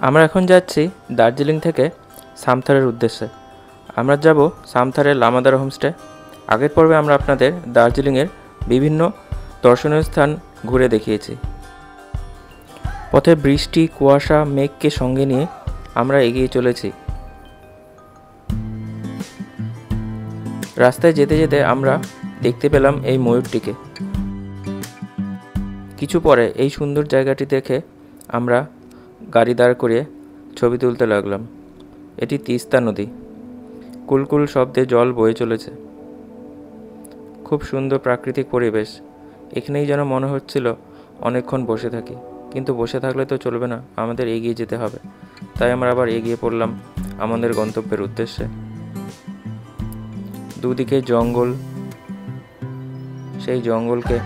আমরা এখন যাচ্ছি দার্জিলিং থেকে সামথারের উদ্দেশ্যে। আমরা যাব সামথারের লামাদার হোমস্টে। আগের পর্বে আমরা আপনাদের দার্জিলিংয়ের বিভিন্ন দর্শনীয় স্থান ঘুরে দেখিয়েছি। পথে বৃষ্টি, কুয়াশা, মেঘকে সঙ্গে নিয়ে আমরা এগিয়ে চলেছি। রাস্তায় যেতে যেতে আমরা দেখতে পেলাম এই ময়ূরটিকে। কিছু পরে এই সুন্দর জায়গাটি দেখে আমরা গাড়ি দাঁড় করিয়ে ছবি তুলতে লাগলাম। এটি তিস্তা নদী, কুলকুল শব্দে জল বয়ে চলেছে। খুব সুন্দর প্রাকৃতিক পরিবেশ। এখানেই যেন মনে হচ্ছিল অনেকক্ষণ বসে থাকি, কিন্তু বসে থাকলে তো চলবে না, আমাদের এগিয়ে যেতে হবে। তাই আমরা আবার এগিয়ে পড়লাম আমাদের গন্তব্যের উদ্দেশ্যে। দুদিকে জঙ্গল, সেই জঙ্গলকে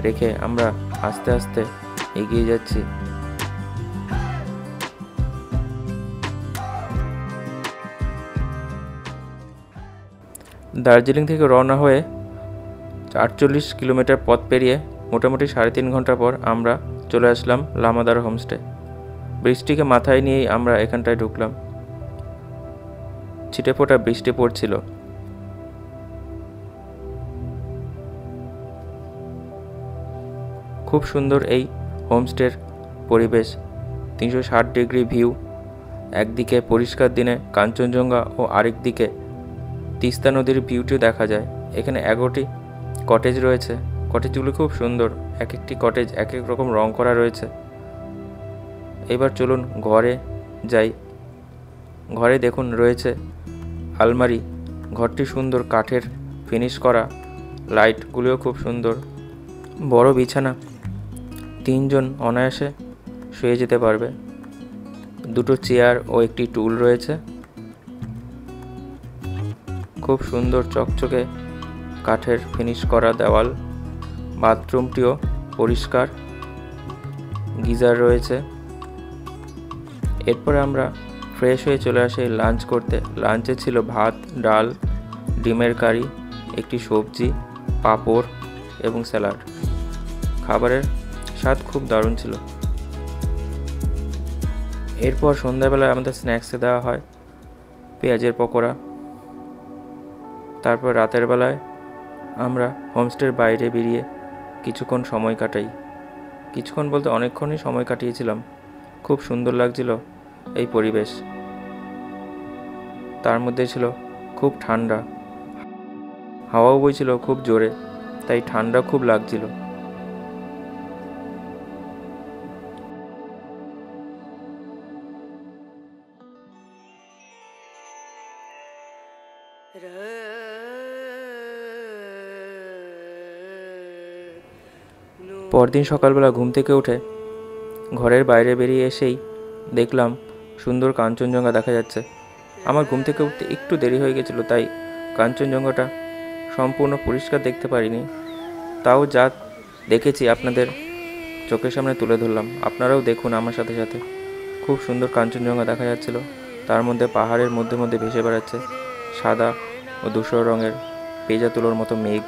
রেখে আমরা আস্তে আস্তে এগিয়ে যাচ্ছি। দার্জিলিং থেকে রওনা হয়ে 48 কিলোমিটার পথ পেরিয়ে মোটামুটি 3.5 ঘন্টা পর আমরা চলে আসলাম লামাদার হোমস্টে। বৃষ্টিকে মাথায় নিয়েই আমরা এখানটায় ঢুকলাম। ছিটেফোঁটা বৃষ্টি পড়ছিল। খুব সুন্দর এই হোমস্টের পরিবেশ। 360 ডিগ্রি ভিউ। একদিকে পরিষ্কার দিনে কাঞ্চনজঙ্ঘা ও আরেক দিকে তিস্তা নদীর ভিউটিও দেখা যায়। এখানে 11টি কটেজ রয়েছে। কটেজগুলো খুব সুন্দর। এক একটি কটেজ এক এক রকম রং করা রয়েছে। এবার চলুন ঘরে যাই। ঘরে দেখুন রয়েছে আলমারি। ঘরটি সুন্দর কাঠের ফিনিশ করা। লাইটগুলিও খুব সুন্দর। বড় বিছানা, 3 জন অনায়াসে শুয়ে যেতে পারবে। 2টো চেয়ার ও একটি টুল রয়েছে। খুব সুন্দর চকচকে কাঠের ফিনিশ করা দেওয়াল। বাথরুমটিও পরিষ্কার। গিজার রয়েছে। এরপরে আমরা ফ্রেশ হয়ে চলে আসি লাঞ্চ করতে। লাঞ্চে ছিল ভাত, ডাল, ডিমের কারি, একটি সবজি, পাঁপড় এবং স্যালাড। খাবারের স্বাদ খুব দারুণ ছিল। এরপর সন্ধ্যাবেলায় আমাদের স্ন্যাক্সে দেওয়া হয় পেঁয়াজের পকোড়া। তারপর রাতের বেলায় আমরা হোমস্টের বাইরে বেরিয়ে কিছুক্ষণ সময় কাটাই। কিছুক্ষণ বলতে অনেকক্ষণই সময় কাটিয়েছিলাম। খুব সুন্দর লাগছিল এই পরিবেশ। তার মধ্যে ছিল খুব ঠান্ডা, হাওয়াও বইছিল খুব জোরে, তাই ঠান্ডা খুব লাগছিল। পরদিন সকালবেলা ঘুম থেকে উঠে ঘরের বাইরে বেরিয়ে এসেই দেখলাম সুন্দর কাঞ্চনজঙ্ঘা দেখা যাচ্ছে। আমার ঘুম থেকে উঠতে একটু দেরি হয়ে গেছিলো, তাই কাঞ্চনজঙ্ঘাটা সম্পূর্ণ পরিষ্কার দেখতে পারিনি। তাও যা দেখেছি আপনাদের চোখের সামনে তুলে ধরলাম। আপনারাও দেখুন আমার সাথে সাথে। খুব সুন্দর কাঞ্চনজঙ্ঘা দেখা যাচ্ছিল। তার মধ্যে পাহাড়ের মধ্যে মধ্যে ভেসে বেড়াচ্ছে সাদা ও ধূসর রঙের পেঁজা তুলোর মতো মেঘ।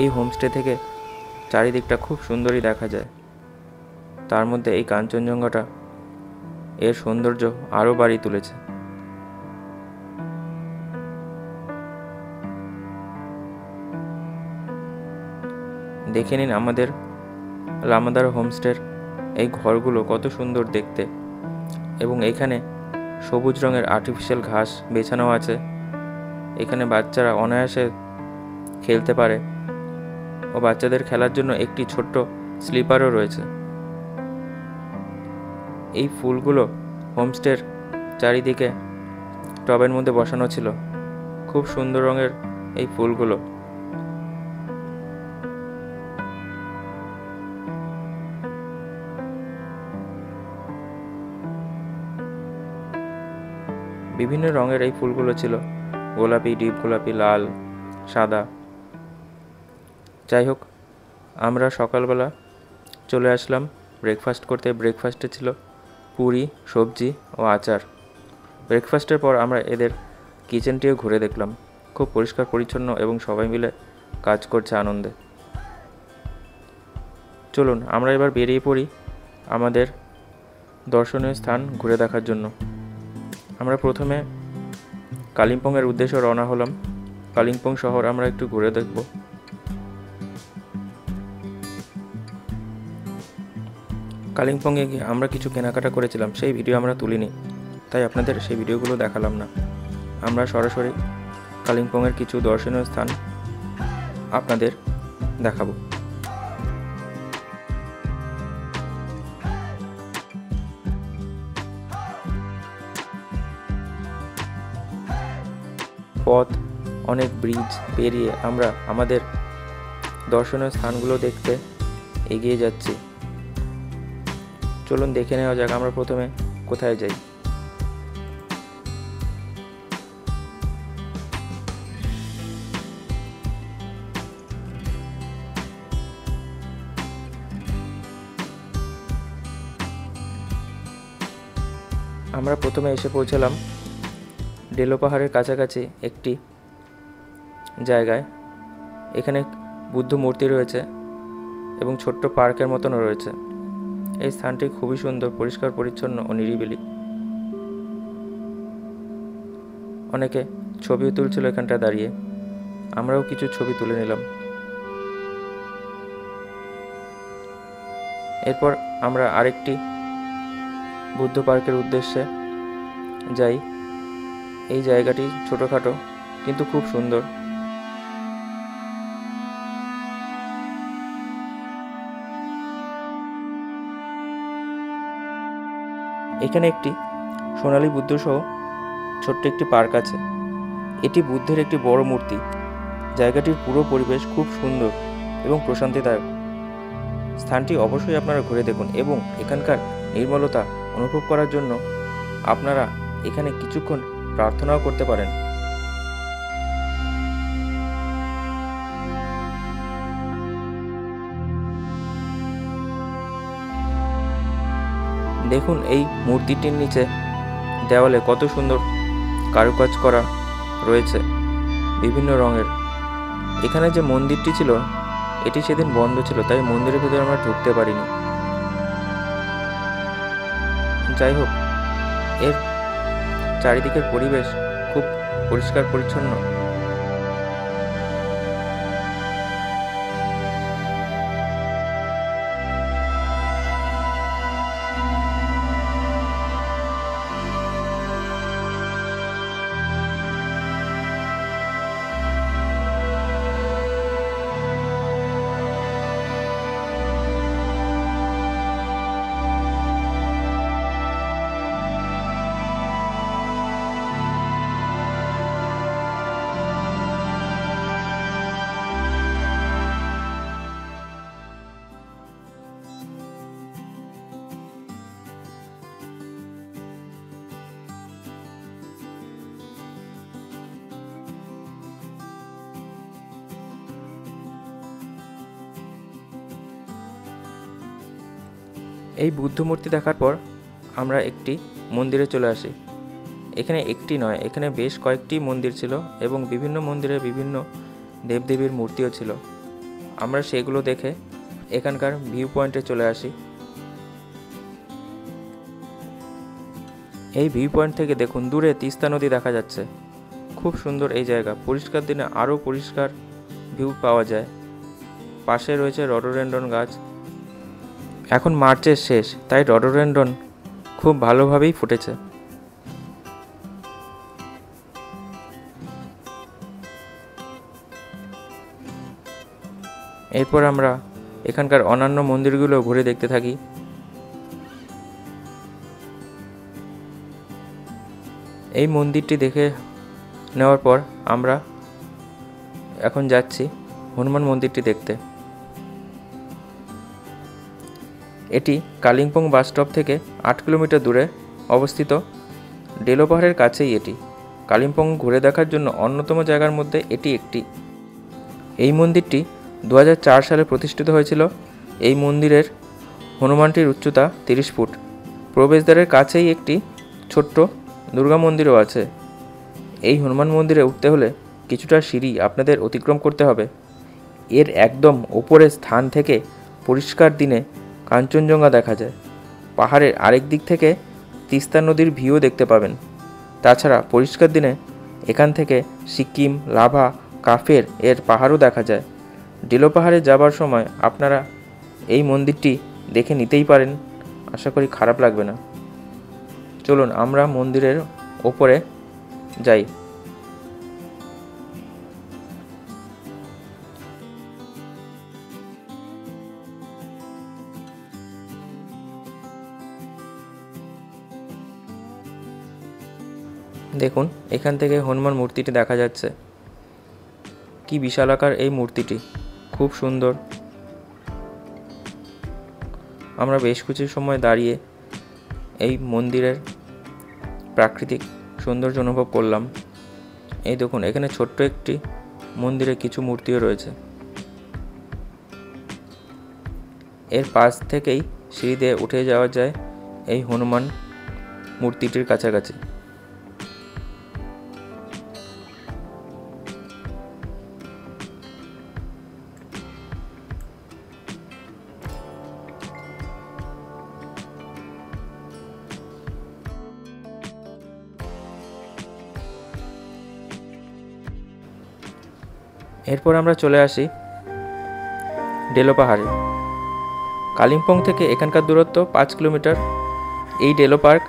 এই হোমস্টে থেকে চারিদিকটা খুব সুন্দরই দেখা যায়। তার মধ্যে এই কাঞ্চনজঙ্ঘাটা এর সৌন্দর্য আরও বাড়িয়ে তুলেছে। দেখে নিন আমাদের লামাদার হোমস্টের এই ঘরগুলো কত সুন্দর দেখতে, এবং এখানে সবুজ রঙের আর্টিফিশিয়াল ঘাস বেছানো আছে। এখানে বাচ্চারা অনায়াসে খেলতে পারে ও বাচ্চাদের খেলার জন্য একটি ছোট্ট স্লিপারও রয়েছে। এই ফুলগুলো হোমস্টের চারিদিকে টবের মধ্যে বসানো ছিল। খুব সুন্দর রঙের এই ফুলগুলো। বিভিন্ন রঙের এই ফুলগুলো ছিল, গোলাপি, ডিপ গোলাপি, লাল, সাদা। যাই হোক, আমরা সকালবেলা চলে আসলাম ব্রেকফাস্ট করতে। ব্রেকফাস্টে ছিল পুরি, সবজি ও আচার। ব্রেকফাস্টের পর আমরা এদের কিচেনটিও ঘুরে দেখলাম। খুব পরিষ্কার পরিচ্ছন্ন এবং সবাই মিলে কাজ করছে আনন্দে। চলুন আমরা এবার বেরিয়ে পড়ি আমাদের দর্শনীয় স্থান ঘুরে দেখার জন্য। আমরা প্রথমে কালিম্পংয়ের উদ্দেশ্যে রওনা হলাম। কালিম্পং শহর আমরা একটু ঘুরে দেখব। কালিম্পংয়ে গিয়ে আমরা কিছু কেনাকাটা করেছিলাম, সেই ভিডিও আমরা তুলিনি, তাই আপনাদের সেই ভিডিওগুলো দেখালাম না। আমরা সরাসরি কালিম্পংয়ের কিছু দর্শনীয় স্থান আপনাদের দেখাবো। পথ অনেক ব্রিজ পেরিয়ে আমরা আমাদের দর্শনীয় স্থানগুলো দেখতে এগিয়ে যাচ্ছি। চলুন দেখে নেওয়া যাক আমরা প্রথমে কোথায় যাই। আমরা প্রথমে এসে পৌঁছালাম ডেলো পাহাড়ের কাছাকাছি একটি জায়গায়। এখানে বুদ্ধ মূর্তি রয়েছে এবং ছোট্ট পার্কের মতনও রয়েছে। এই স্থানটি খুবই সুন্দর, পরিষ্কার পরিচ্ছন্ন ও নিরিবিলি। অনেকে ছবিও তুলছিল এখানটা দাঁড়িয়ে, আমরাও কিছু ছবি তুলে নিলাম। এরপর আমরা আরেকটি বুদ্ধ পার্কের উদ্দেশ্যে যাই। এই জায়গাটি ছোটোখাটো কিন্তু খুব সুন্দর। এখানে একটি সোনালী বুদ্ধ সহ ছোট্ট একটি পার্ক আছে। এটি বুদ্ধের একটি বড় মূর্তি। জায়গাটির পুরো পরিবেশ খুব সুন্দর এবং প্রশান্তিদায়ক। স্থানটি অবশ্যই আপনারা ঘুরে দেখুন এবং এখানকার নির্মলতা অনুভব করার জন্য আপনারা এখানে কিছুক্ষণ প্রার্থনাও করতে পারেন। দেখুন এই মূর্তিটির নিচে দেওয়ালে কত সুন্দর কারুকাজ করা রয়েছে বিভিন্ন রঙের। এখানে যে মন্দিরটি ছিল এটি সেদিন বন্ধ ছিল, তাই মন্দিরের ভিতরে আমরা ঢুকতে পারিনি। যাই হোক, এর চারিদিকের পরিবেশ খুব পরিষ্কার পরিচ্ছন্ন। এই বুদ্ধ মূর্তি দেখার পর আমরা একটি মন্দিরে চলে আসি। এখানে একটি নয়, এখানে বেশ কয়েকটি মন্দির ছিল এবং বিভিন্ন মন্দিরে বিভিন্ন দেবদেবীর মূর্তিও ছিল। আমরা সেগুলো দেখে এখানকার ভিউ পয়েন্টে চলে আসি। এই ভিউ পয়েন্ট থেকে দেখুন দূরে তিস্তা নদী দেখা যাচ্ছে। খুব সুন্দর এই জায়গা, পরিষ্কার দিনে আরও পরিষ্কার ভিউ পাওয়া যায়। পাশে রয়েছে রডোডেনড্রন গাছ। এখন মার্চের শেষ, তাই রডোডেনড্রন খুব ভালোভাবেই ফুটেছে। এরপর আমরা এখানকার অন্যান্য মন্দিরগুলো ঘুরে দেখতে থাকি। এই মন্দিরটি দেখে নেওয়ার পর আমরা এখন যাচ্ছি হনুমান মন্দিরটি দেখতে। এটি কালিম্পং বাস স্টপ থেকে 8 কিলোমিটার দূরে অবস্থিত। ডেলো পাহাড়ের কাছেই এটি। কালিম্পং ঘুরে দেখার জন্য অন্যতম জায়গার মধ্যে এটি একটি। এই মন্দিরটি 2004 সালে প্রতিষ্ঠিত হয়েছিল। এই মন্দিরের হনুমানটির উচ্চতা 30 ফুট। প্রবেশদ্বারের কাছেই একটি ছোট্ট দুর্গা মন্দিরও আছে। এই হনুমান মন্দিরে উঠতে হলে কিছুটা সিঁড়ি আপনাদের অতিক্রম করতে হবে। এর একদম ওপরের স্থান থেকে পরিষ্কার দিনে কাঞ্চনজঙ্ঘা দেখা যায়। পাহাড়ের আরেক দিক থেকে তিস্তা নদীর ভিউ দেখতে পাবেন। তাছাড়া পরিষ্কার দিনে এখান থেকে সিকিম, লাভা, কাফের এর পাহাড়ও দেখা যায়। ডেলো পাহাড়ে যাবার সময় আপনারা এই মন্দিরটি দেখে নিতেই পারেন, আশা করি খারাপ লাগবে না। চলুন আমরা মন্দিরের ওপরে যাই। দেখুন এখান থেকে হনুমান মূর্তিটি দেখা যাচ্ছে। কি বিশালাকার এই মূর্তিটি, খুব সুন্দর। আমরা বেশ কিছু সময় দাঁড়িয়ে এই মন্দিরের প্রাকৃতিক সৌন্দর্য অনুভব করলাম। এই দেখুন এখানে ছোট্ট একটি মন্দিরে কিছু মূর্তিও রয়েছে। এর পাশ থেকেই সিঁড়ি দিয়ে উঠে যাওয়া যায় এই হনুমান মূর্তিটির কাছাকাছি। এরপর আমরা চলে আসি ডেলো পাহাড়ে। কালিম্পং থেকে এখানকার দূরত্ব 5 কিলোমিটার। এই ডেলো পার্ক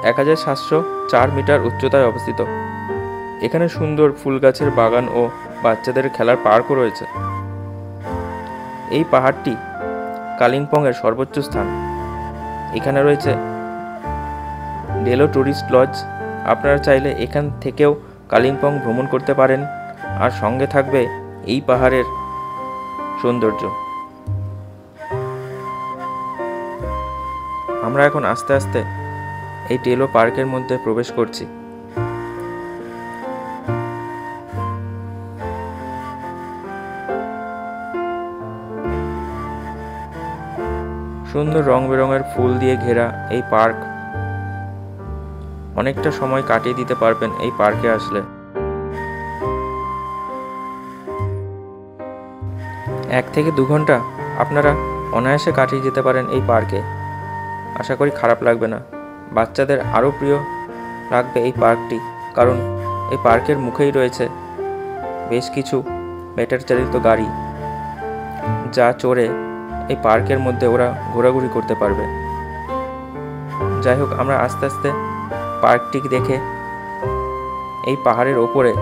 1704 মিটার উচ্চতায় অবস্থিত। এখানে সুন্দর ফুল গাছের বাগান ও বাচ্চাদের খেলার পার্কও রয়েছে। এই পাহাড়টি কালিম্পংয়ের সর্বোচ্চ স্থান। এখানে রয়েছে ডেলো ট্যুরিস্ট লজ। আপনারা চাইলে এখান থেকেও কালিম্পং ভ্রমণ করতে পারেন, আর সঙ্গে থাকবে এই পাহাড়ের সৌন্দর্য। আমরা এখন আস্তে আস্তে এই ডেলো পার্কের মধ্যে প্রবেশ করছি। সুন্দর রং বেরঙের ফুল দিয়ে ঘেরা এই পার্ক। অনেকটা সময় কাটিয়ে দিতে পারবেন এই পার্কে আসলে। 1 থেকে 2 ঘন্টা আপনারা অনায়াসে কাটিয়ে যেতে পারেন এই পার্কে, আশা করি খারাপ লাগবে না। বাচ্চাদের আরও প্রিয় লাগবে এই পার্কটি, কারণ এই পার্কের মুখেই রয়েছে বেশ কিছু ব্যাটারি চালিত গাড়ি, যা চড়ে এই পার্কের মধ্যে ওরা ঘোরাঘুরি করতে পারবে। যাই হোক, আমরা আস্তে আস্তে পার্কটি দেখে এই পাহাড়ের ওপরে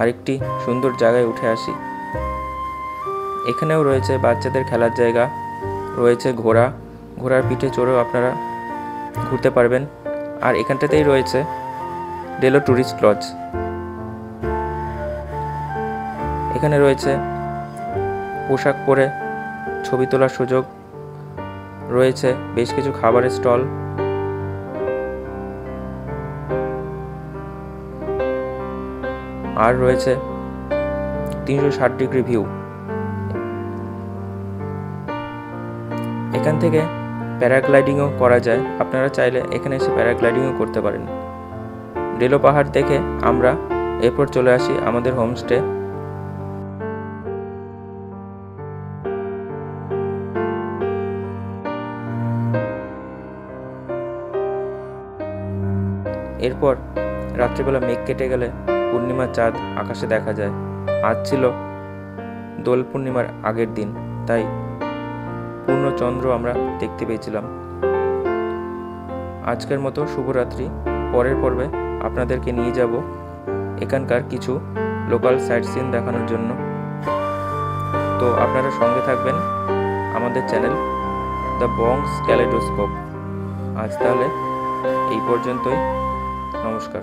আরেকটি সুন্দর জায়গায় উঠে আসি। এখানেও রয়েছে বাচ্চাদের খেলার জায়গা, রয়েছে ঘোড়ার পিঠে চড়েও আপনারা ঘুরতে পারবেন। আর এখানটাতেই রয়েছে ডেলো ট্যুরিস্ট লজ। এখানে রয়েছে পোশাক পরে ছবি তোলার সুযোগ, রয়েছে বেশ কিছু খাবারের স্টল, আর রয়েছে 360 ডিগ্রি ভিউ। এখান থেকে প্যারাগ্লাইডিংও করা যায়, আপনারা চাইলে এখানে এসে প্যারাগ্লাইডিংও করতে পারেন। ডেলো পাহাড় থেকে আমরা এরপর চলে আসি আমাদের হোমস্টে। এরপর রাত্রিবেলা মেঘ কেটে গেলে পূর্ণিমার চাঁদ আকাশে দেখা যায়। আজ ছিল দোল পূর্ণিমার আগের দিন, তাই পূর্ণ চন্দ্র আমরা দেখতে পেয়েছিলাম। আজকের মতো শুভরাত্রি। পরের পর্বে আপনাদেরকে নিয়ে যাব এখানকার কিছু লোকাল সাইট সিন দেখানোর জন্য। তো আপনারা সঙ্গে থাকবেন আমাদের চ্যানেল দ্য বংস ক্যালেডোস্কোপ। আজ তাহলে এই পর্যন্তই, নমস্কার।